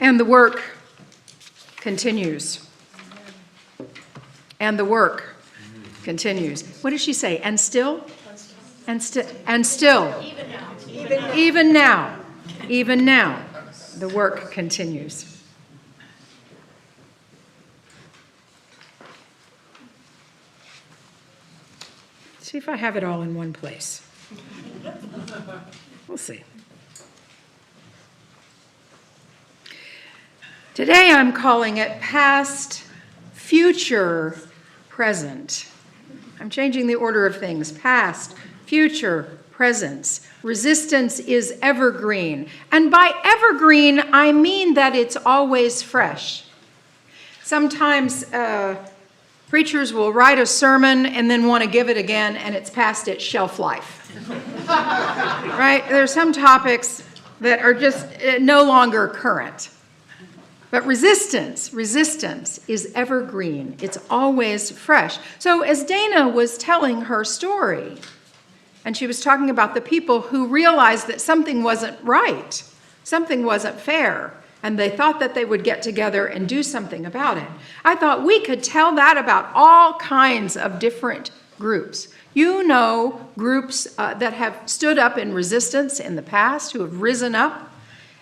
And the work continues. And the work continues. What did she say? And still? And still. Even now, the work continues. See if I have it all in one place. We'll see. Today I'm calling it past, future, present. I'm changing the order of things. Past, future, presence. Resistance is evergreen. And by evergreen, I mean that it's always fresh. Sometimes preachers will write a sermon and then want to give it again, and it's past its shelf life. Right? There's some topics that are just no longer current. But resistance is evergreen. It's always fresh. So as Dana was telling her story, and she was talking about the people who realized that something wasn't right, something wasn't fair, and they thought that they would get together and do something about it. I thought we could tell that about all kinds of different groups. You know, groups that have stood up in resistance in the past, who have risen up.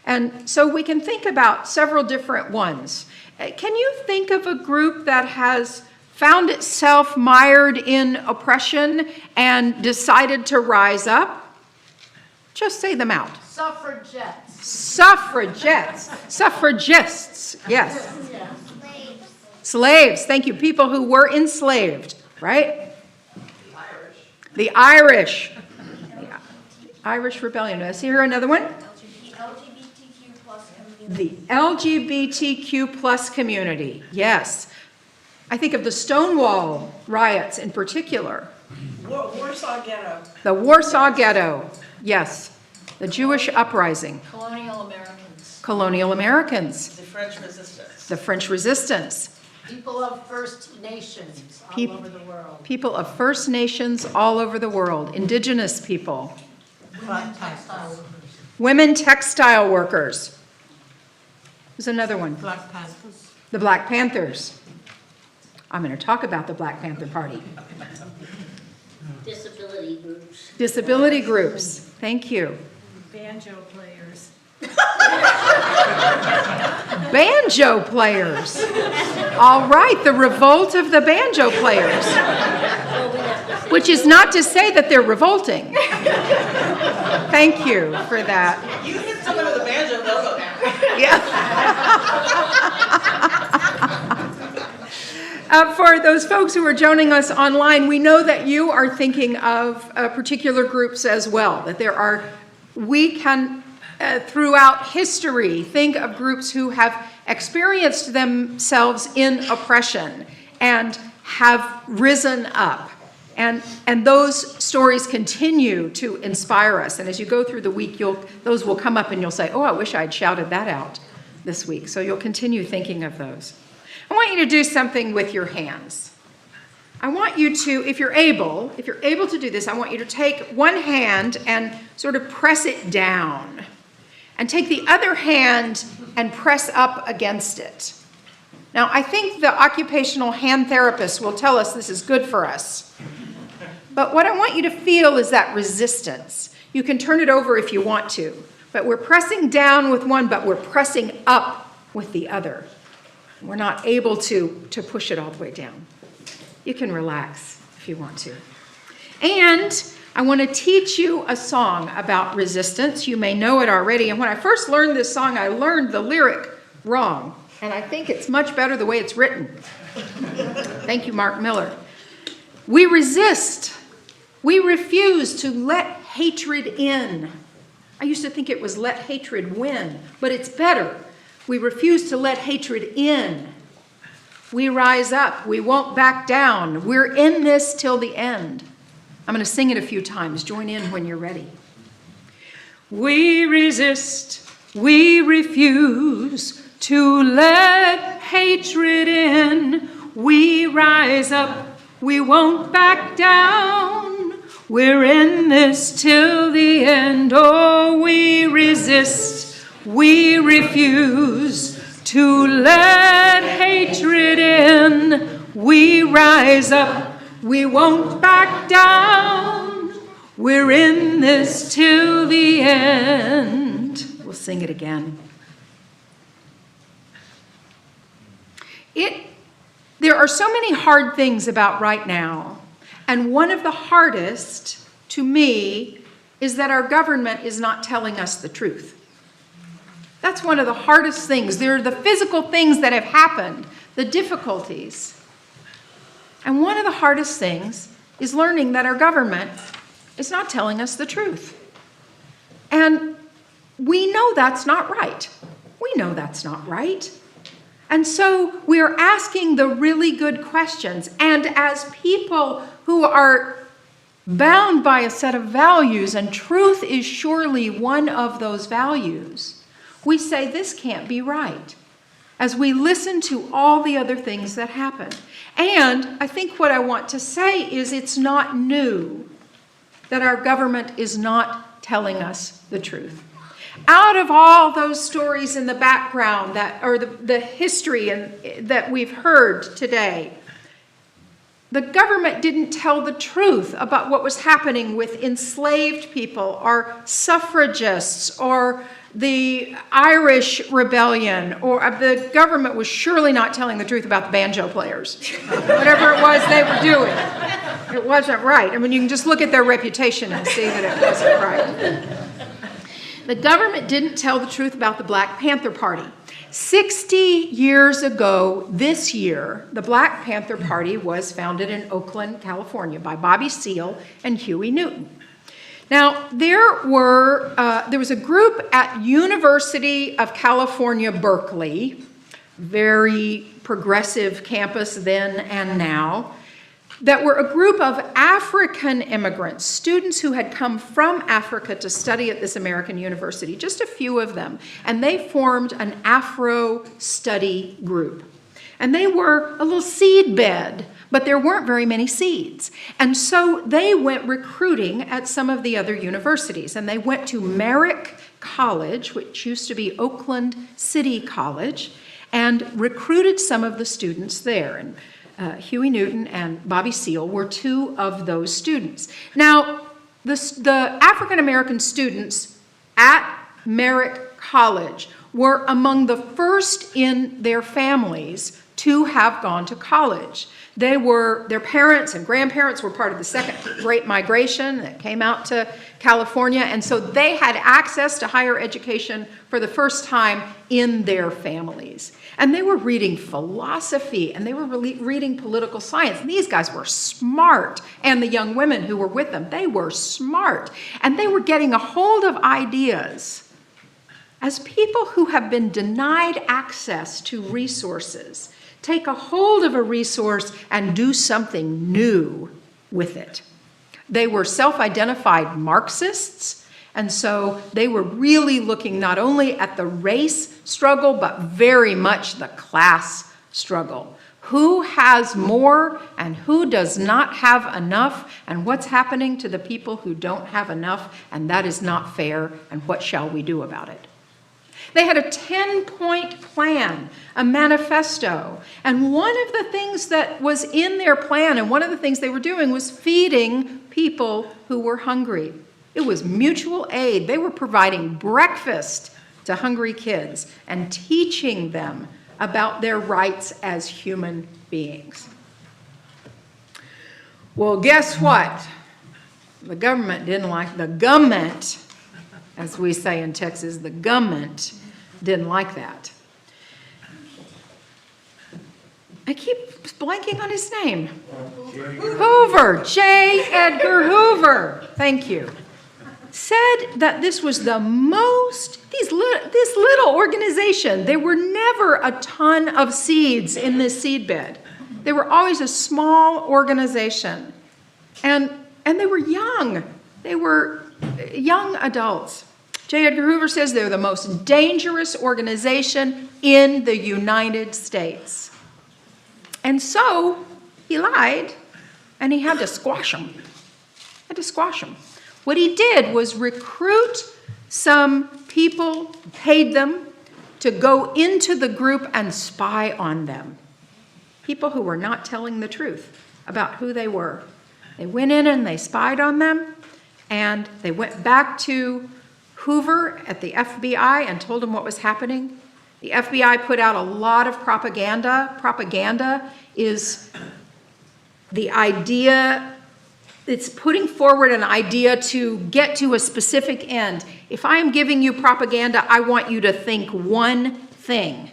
And so we can think about several different ones. Can you think of a group that has found itself mired in oppression and decided to rise up? Just say them out. Suffragettes. Suffragists, yes. Slaves, thank you. People who were enslaved, right? The Irish. The Irish Rebellion. I see here another one. The LGBTQ plus community, yes. I think of the Stonewall riots in particular. Warsaw Ghetto. The Warsaw Ghetto, yes. The Jewish uprising. Colonial Americans. The French Resistance. The French Resistance. People of First Nations all over the world. People of First Nations all over the world. Indigenous people. Women textile workers. There's another one. Black Panthers. The Black Panthers. I'm going to talk about the Black Panther Party. Disability groups. Disability groups. Thank you. Banjo players. Banjo players. All right, the revolt of the banjo players. Which is not to say that they're revolting. Thank you for that. You hit someone with a banjo, they'll go down. Yeah. For those folks who are joining us online, we know that you are thinking of particular groups as well, that we can, throughout history, think of groups who have experienced themselves in oppression and have risen up. And those stories continue to inspire us. And as you go through the week, those will come up and you'll say, oh, I wish I'd shouted that out this week. So you'll continue thinking of those. I want you to do something with your hands. I want you to, if you're able to do this, I want you to take one hand and sort of press it down. And take the other hand and press up against it. Now, I think the occupational hand therapist will tell us this is good for us. But what I want you to feel is that resistance. You can turn it over if you want to. But we're pressing down with one, but we're pressing up with the other. We're not able to push it all the way down. You can relax if you want to. And I want to teach you a song about resistance. You may know it already. And when I first learned this song, I learned the lyric wrong. And I think it's much better the way it's written. Thank you, Mark Miller. We resist. We refuse to let hatred in. I used to think it was let hatred win, but it's better. We refuse to let hatred in. We rise up. We won't back down. We're in this till the end. I'm going to sing it a few times. Join in when you're ready. We resist. We refuse to let hatred in. We rise up. We won't back down. We're in this till the end. Oh, we resist. We refuse to let hatred in. We rise up, we won't back down. We're in this till the end. We'll sing it again. There are so many hard things about right now, and one of the hardest to me is that our government is not telling us the truth. That's one of the hardest things. There are the physical things that have happened, the difficulties. And one of the hardest things is learning that our government is not telling us the truth. And we know that's not right. We know that's not right. And so we are asking the really good questions. And as people who are bound by a set of values, and truth is surely one of those values, we say this can't be right as we listen to all the other things that happen. And I think what I want to say is it's not new that our government is not telling us the truth. Out of all those stories in the background or the history that we've heard today, the government didn't tell the truth about what was happening with enslaved people or suffragists or the Irish Rebellion, or the government was surely not telling the truth about the banjo players. Whatever it was they were doing, it wasn't right. I mean, you can just look at their reputation and see that it wasn't right. The government didn't tell the truth about the Black Panther Party. 60 years ago this year, the Black Panther Party was founded in Oakland, California by Bobby Seale and Huey Newton. Now, there was a group at University of California, Berkeley, very progressive campus then and now, that were a group of African immigrants, students who had come from Africa to study at this American university, just a few of them, and they formed an Afro study group. And they were a little seed bed, but there weren't very many seeds. And so they went recruiting at some of the other universities, and they went to Merrick College, which used to be Oakland City College, and recruited some of the students there. And Huey Newton and Bobby Seale were two of those students. Now, the African-American students at Merrick College were among the first in their families to have gone to college. Their parents and grandparents were part of the second Great Migration that came out to California, and so they had access to higher education for the first time in their families. And they were reading philosophy, and they were reading political science. And these guys were smart, and the young women who were with them, they were smart. And they were getting a hold of ideas. As people who have been denied access to resources, take a hold of a resource and do something new with it. They were self-identified Marxists, and so they were really looking not only at the race struggle, but very much the class struggle. Who has more and who does not have enough, and what's happening to the people who don't have enough, and that is not fair, and what shall we do about it? They had a 10-point plan, a manifesto, and one of the things that was in their plan, and one of the things they were doing, was feeding people who were hungry. It was mutual aid. They were providing breakfast to hungry kids and teaching them about their rights as human beings. Well, guess what? The government didn't like the government, as we say in Texas, the government didn't like that. I keep blanking on his name. Hoover, J. Edgar Hoover, thank you, said that this was the most, this little organization, there were never a ton of seeds in this seed bed. They were always a small organization. And they were young. They were young adults. J. Edgar Hoover says they're the most dangerous organization in the United States. And so he lied, and he had to squash them. What he did was recruit some people paid them to go into the group and spy on them. People who were not telling the truth about who they were. They went in and they spied on them, and they went back to Hoover at the FBI and told him what was happening. The FBI put out a lot of propaganda. Propaganda is the idea, it's putting forward an idea to get to a specific end. If I am giving you propaganda, I want you to think one thing.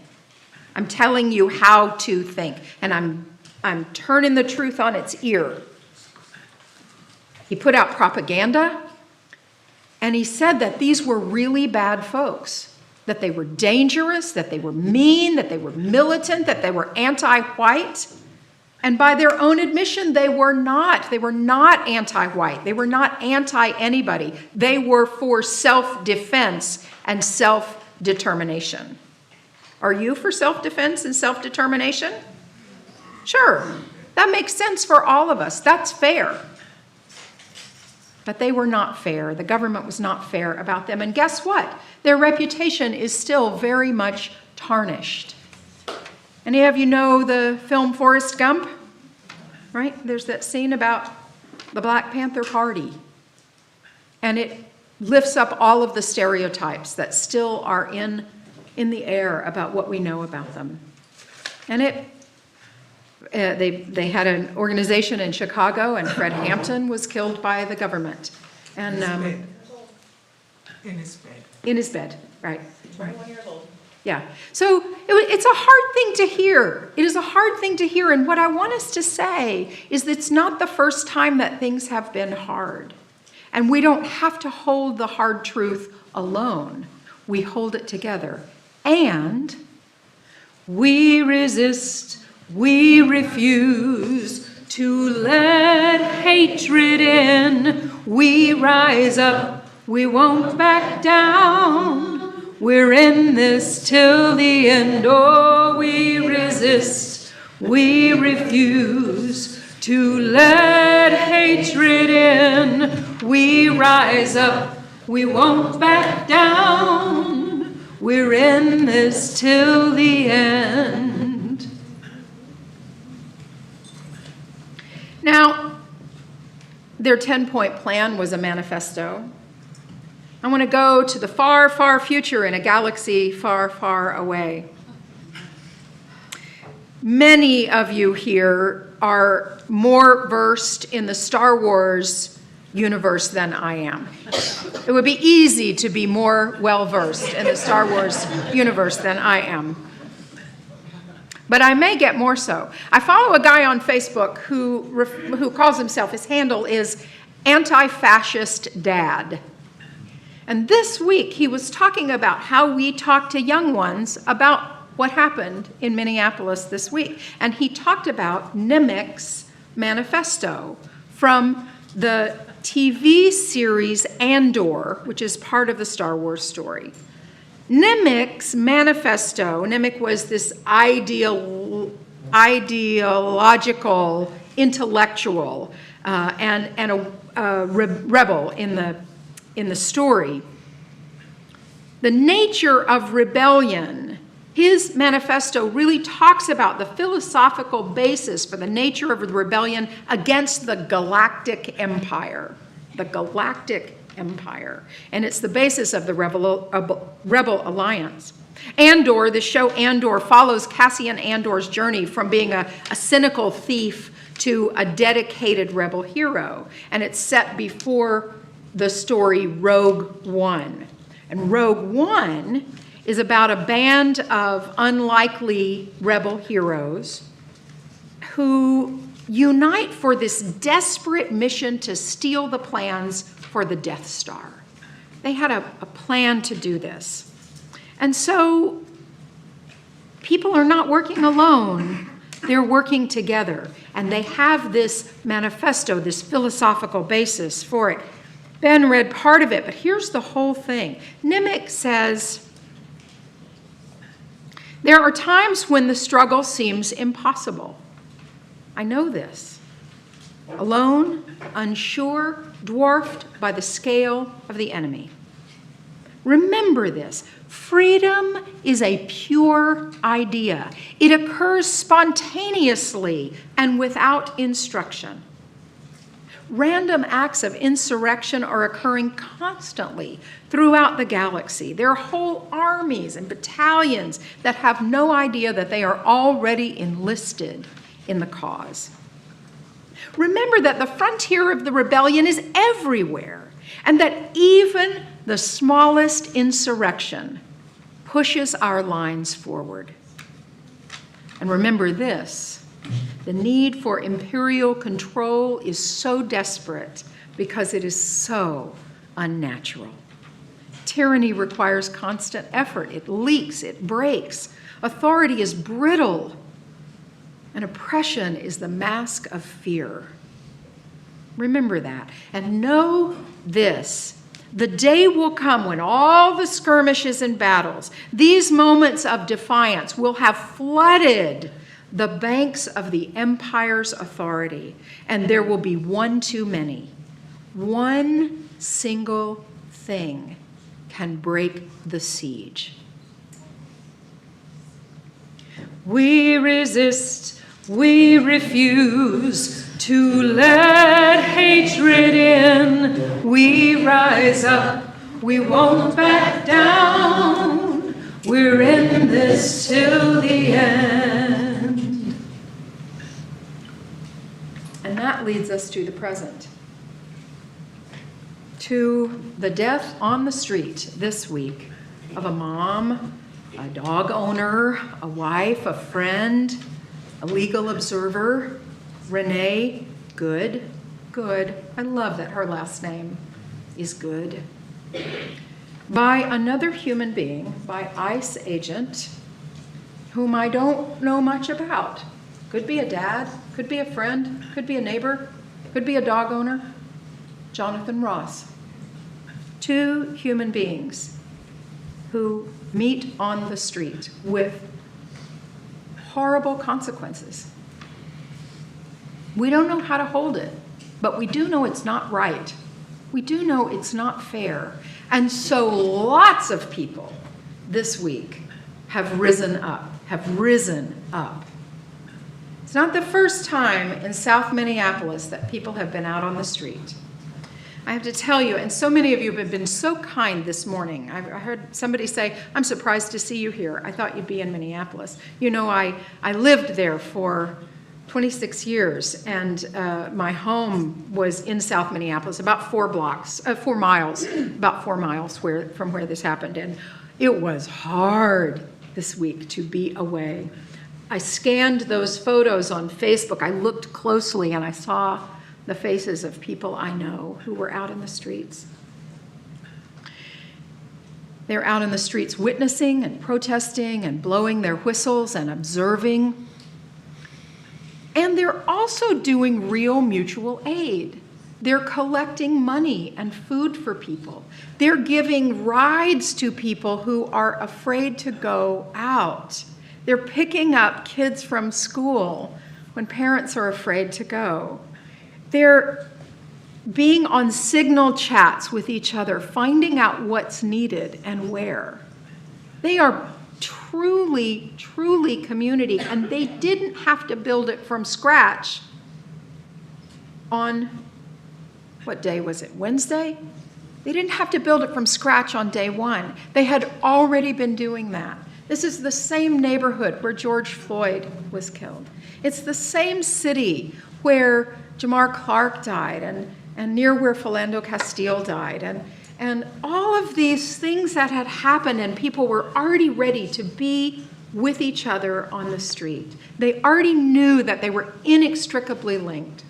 I'm telling you how to think, and I'm turning the truth on its ear. He put out propaganda, and he said that these were really bad folks, that they were dangerous, that they were mean, that they were militant, that they were anti-white. And by their own admission, they were not. They were not anti-white. They were not anti-anybody. They were for self-defense and self-determination. Are you for self-defense and self-determination? Sure. That makes sense for all of us. That's fair. But they were not fair. The government was not fair about them. And guess what? Their reputation is still very much tarnished. Any of you know the film Forrest Gump? Right? There's that scene about the Black Panther Party. And it lifts up all of the stereotypes that still are in the air about what we know about them. And they had an organization in Chicago, and Fred Hampton was killed by the government. And in his bed. in his bed, right. 21 years old. Yeah. So it's a hard thing to hear. It is a hard thing to hear. And what I want us to say is that it's not the first time that things have been hard. And we don't have to hold the hard truth alone. We hold it together. And we resist, we refuse to let hatred in. We rise up, we won't back down. We're in this till the end. Oh, we resist, we refuse to let hatred in. We rise up, we won't back down. We're in this till the end. Now, their 10-point plan was a manifesto. I want to go to the far, far future in a galaxy far, far away. Many of you here are more versed in the Star Wars universe than I am. It would be easy to be more well-versed in the Star Wars universe than I am. But I may get more so. I follow a guy on Facebook who calls himself, his handle is Anti-Fascist Dad. And this week, he was talking about how we talk to young ones about what happened in Minneapolis this week. And he talked about Nemec's manifesto from the TV series Andor, which is part of the Star Wars story. Nemec's manifesto, Nemec was this ideological intellectual and a rebel in the story. The nature of rebellion, his manifesto really talks about the philosophical basis for the nature of the rebellion against the galactic empire. The galactic empire. And it's the basis of the Rebel Alliance. Andor, the show Andor, follows Cassian Andor's journey from being a cynical thief to a dedicated rebel hero. And it's set before the story Rogue One. And Rogue One is about a band of unlikely rebel heroes who unite for this desperate mission to steal the plans for the Death Star. They had a plan to do this. And so people are not working alone. They're working together. And they have this manifesto, this philosophical basis for it. Ben read part of it, but here's the whole thing. Nemec says, there are times when the struggle seems impossible. I know this. Alone, unsure, dwarfed by the scale of the enemy. Remember this. Freedom is a pure idea. It occurs spontaneously and without instruction. Random acts of insurrection are occurring constantly throughout the galaxy. There are whole armies and battalions that have no idea that they are already enlisted in the cause. Remember that the frontier of the rebellion is everywhere, and that even the smallest insurrection pushes our lines forward. And remember this, the need for imperial control is so desperate because it is so unnatural. Tyranny requires constant effort. It leaks, it breaks. Authority is brittle, and oppression is the mask of fear. Remember that. And know this. The day will come when all the skirmishes and battles, these moments of defiance, will have flooded the banks of the empire's authority, and there will be one too many. One single thing can break the siege. We resist, we refuse to let hatred in. We rise up, we won't back down. We're in this till the end. And that leads us to the present. To the death on the street this week of a mom, a dog owner, a wife, a friend, a legal observer, Renee Good. I love that her last name is Good. By another human being, by ICE agent, whom I don't know much about. Could be a dad, could be a friend, could be a neighbor, could be a dog owner. Jonathan Ross. Two human beings who meet on the street with horrible consequences. We don't know how to hold it, but we do know it's not right. We do know it's not fair. And so lots of people this week have risen up. It's not the first time in South Minneapolis that people have been out on the street. I have to tell you, and so many of you have been so kind this morning. I heard somebody say, I'm surprised to see you here. I thought you'd be in Minneapolis. You know, I lived there for 26 years, and my home was in South Minneapolis, about 4 miles from where this happened. And it was hard this week to be away. I scanned those photos on Facebook. I looked closely, and I saw the faces of people I know who were out in the streets. They're out in the streets witnessing and protesting and blowing their whistles and observing. And they're also doing real mutual aid. They're collecting money and food for people. They're giving rides to people who are afraid to go out. They're picking up kids from school when parents are afraid to go. They're being on signal chats with each other, finding out what's needed and where. They are truly, truly community, and they didn't have to build it from scratch on, what day was it, Wednesday? They didn't have to build it from scratch on day one. They had already been doing that. This is the same neighborhood where George Floyd was killed. It's the same city where Jamar Clark died, and near where Philando Castile died, and all of these things that had happened, and people were already ready to be with each other on the street. They already knew that they were inextricably linked.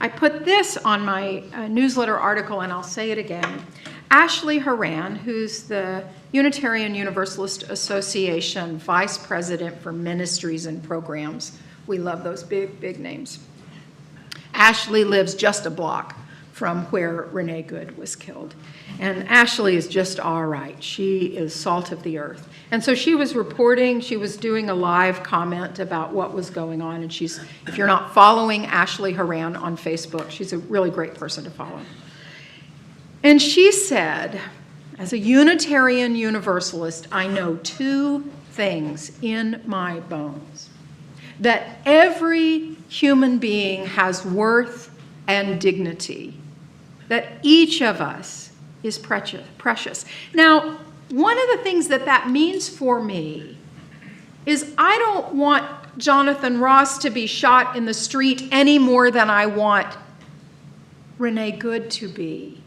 I put this on my newsletter article, and I'll say it again. Ashley Horan, who's the Unitarian Universalist Association Vice President for Ministries and Programs. We love those big, big names. Ashley lives just a block from where Renee Good was killed. And Ashley is just all right. She is salt of the earth. And so she was reporting, she was doing a live comment about what was going on. And she's, if you're not following Ashley Horan on Facebook, she's a really great person to follow. And she said, As a Unitarian Universalist, I know two things in my bones: that every human being has worth and dignity, that each of us is precious. Now, one of the things that means for me is I don't want Jonathan Ross to be shot in the street any more than I want Renee Good to be.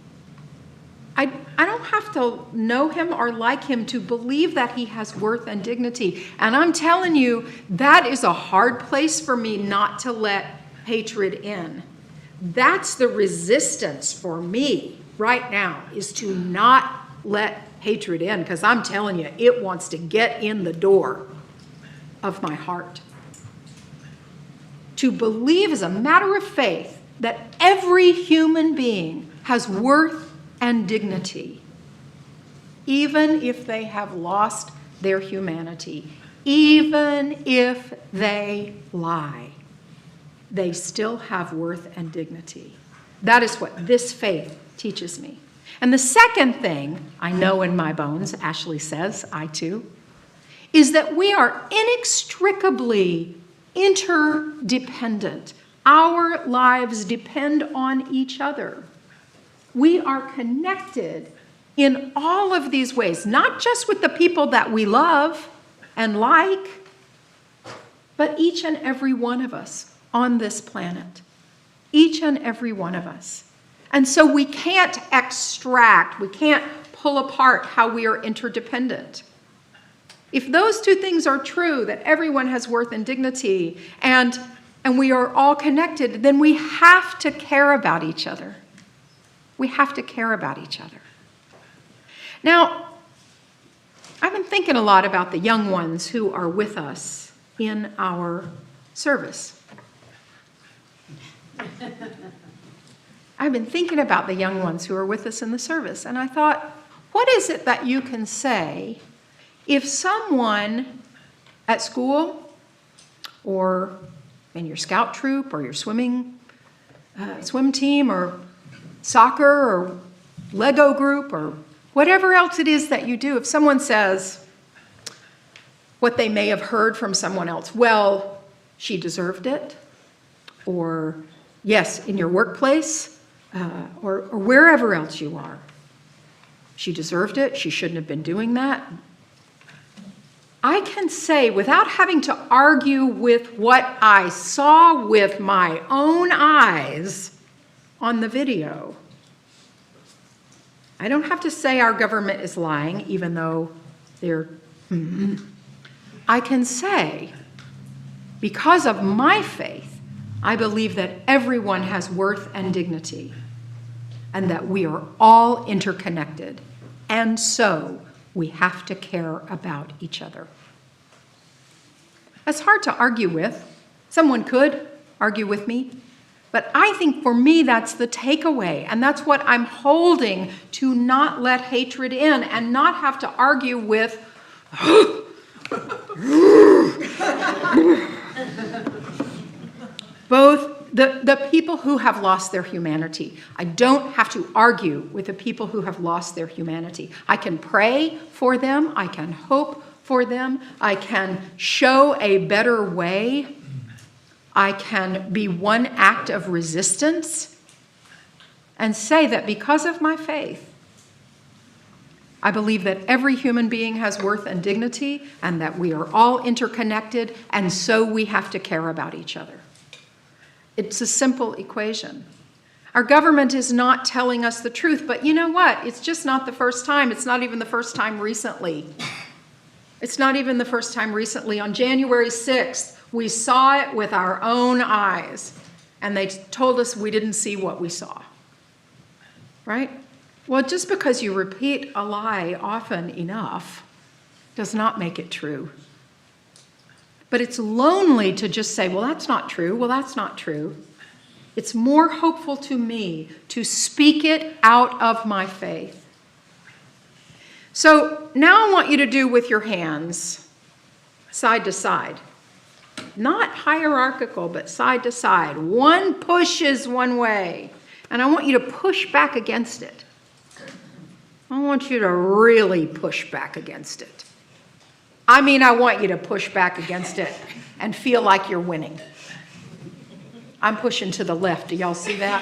I don't have to know him or like him to believe that he has worth and dignity. And I'm telling you, that is a hard place for me not to let hatred in. That's the resistance for me right now, is to not let hatred in, because I'm telling you, it wants to get in the door of my heart. To believe as a matter of faith that every human being has worth and dignity, even if they have lost their humanity, even if they lie, they still have worth and dignity. That is what this faith teaches me. And the second thing I know in my bones, Ashley says, I too, is that we are inextricably interdependent. Our lives depend on each other. We are connected in all of these ways, not just with the people that we love and like, but each and every one of us on this planet. Each and every one of us. And so we can't extract, we can't pull apart how we are interdependent. If those two things are true, that everyone has worth and dignity, and we are all connected, then we have to care about each other. We have to care about each other. Now, I've been thinking a lot about the young ones who are with us in our service. I've been thinking about the young ones who are with us in the service, and I thought, what is it that you can say if someone at school or in your scout troop or your swim team or soccer or Lego group or whatever else it is that you do, if someone says what they may have heard from someone else, well, she deserved it, or yes, in your workplace, or wherever else you are, she deserved it, she shouldn't have been doing that. I can say, without having to argue with what I saw with my own eyes on the video, I don't have to say our government is lying, even though they're, I can say, because of my faith, I believe that everyone has worth and dignity, and that we are all interconnected, and so we have to care about each other. That's hard to argue with. Someone could argue with me, but I think for me that's the takeaway, and that's what I'm holding, to not let hatred in and not have to argue with both the people who have lost their humanity. I don't have to argue with the people who have lost their humanity. I can pray for them. I can hope for them. I can show a better way. I can be one act of resistance and say that because of my faith, I believe that every human being has worth and dignity, and that we are all interconnected, and so we have to care about each other. It's a simple equation. Our government is not telling us the truth, but you know what? It's just not the first time. It's not even the first time recently. It's not even the first time recently. On January 6th, we saw it with our own eyes, and they told us we didn't see what we saw. Right? Well, just because you repeat a lie often enough does not make it true. But it's lonely to just say, well, that's not true. Well, that's not true. It's more hopeful to me to speak it out of my faith. So now I want you to do with your hands, side to side. Not hierarchical, but side to side. One pushes one way, and I want you to push back against it. I want you to really push back against it. I mean, I want you to push back against it and feel like you're winning. I'm pushing to the left. Do y'all see that?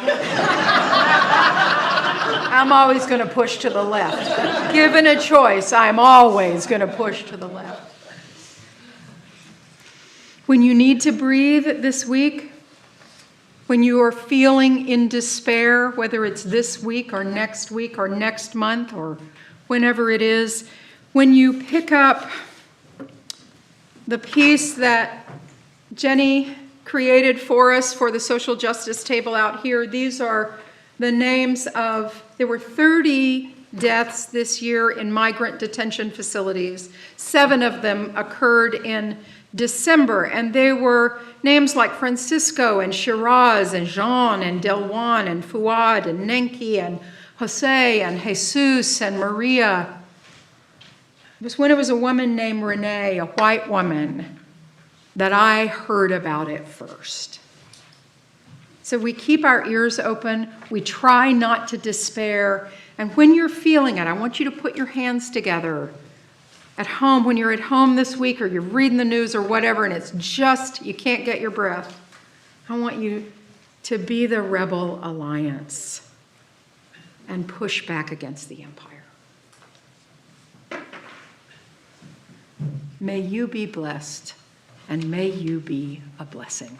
I'm always going to push to the left. Given a choice, I'm always going to push to the left. When you need to breathe this week, when you are feeling in despair, whether it's this week or next month or whenever it is, when you pick up the piece that Jenny created for us for the social justice table out here, these are the names of, there were 30 deaths this year in migrant detention facilities. 7 of them occurred in December, and they were names like Francisco and Shiraz and Jean and Delwan and Fuad and Nenki and Jose and Jesus and Maria. It was when it was a woman named Renee, a white woman, that I heard about it first. So we keep our ears open. We try not to despair. And when you're feeling it, I want you to put your hands together at home, when you're at home this week or you're reading the news or whatever, and it's just, you can't get your breath. I want you to be the Rebel Alliance and push back against the empire. May you be blessed, and may you be a blessing.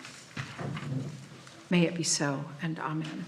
May it be so, and amen.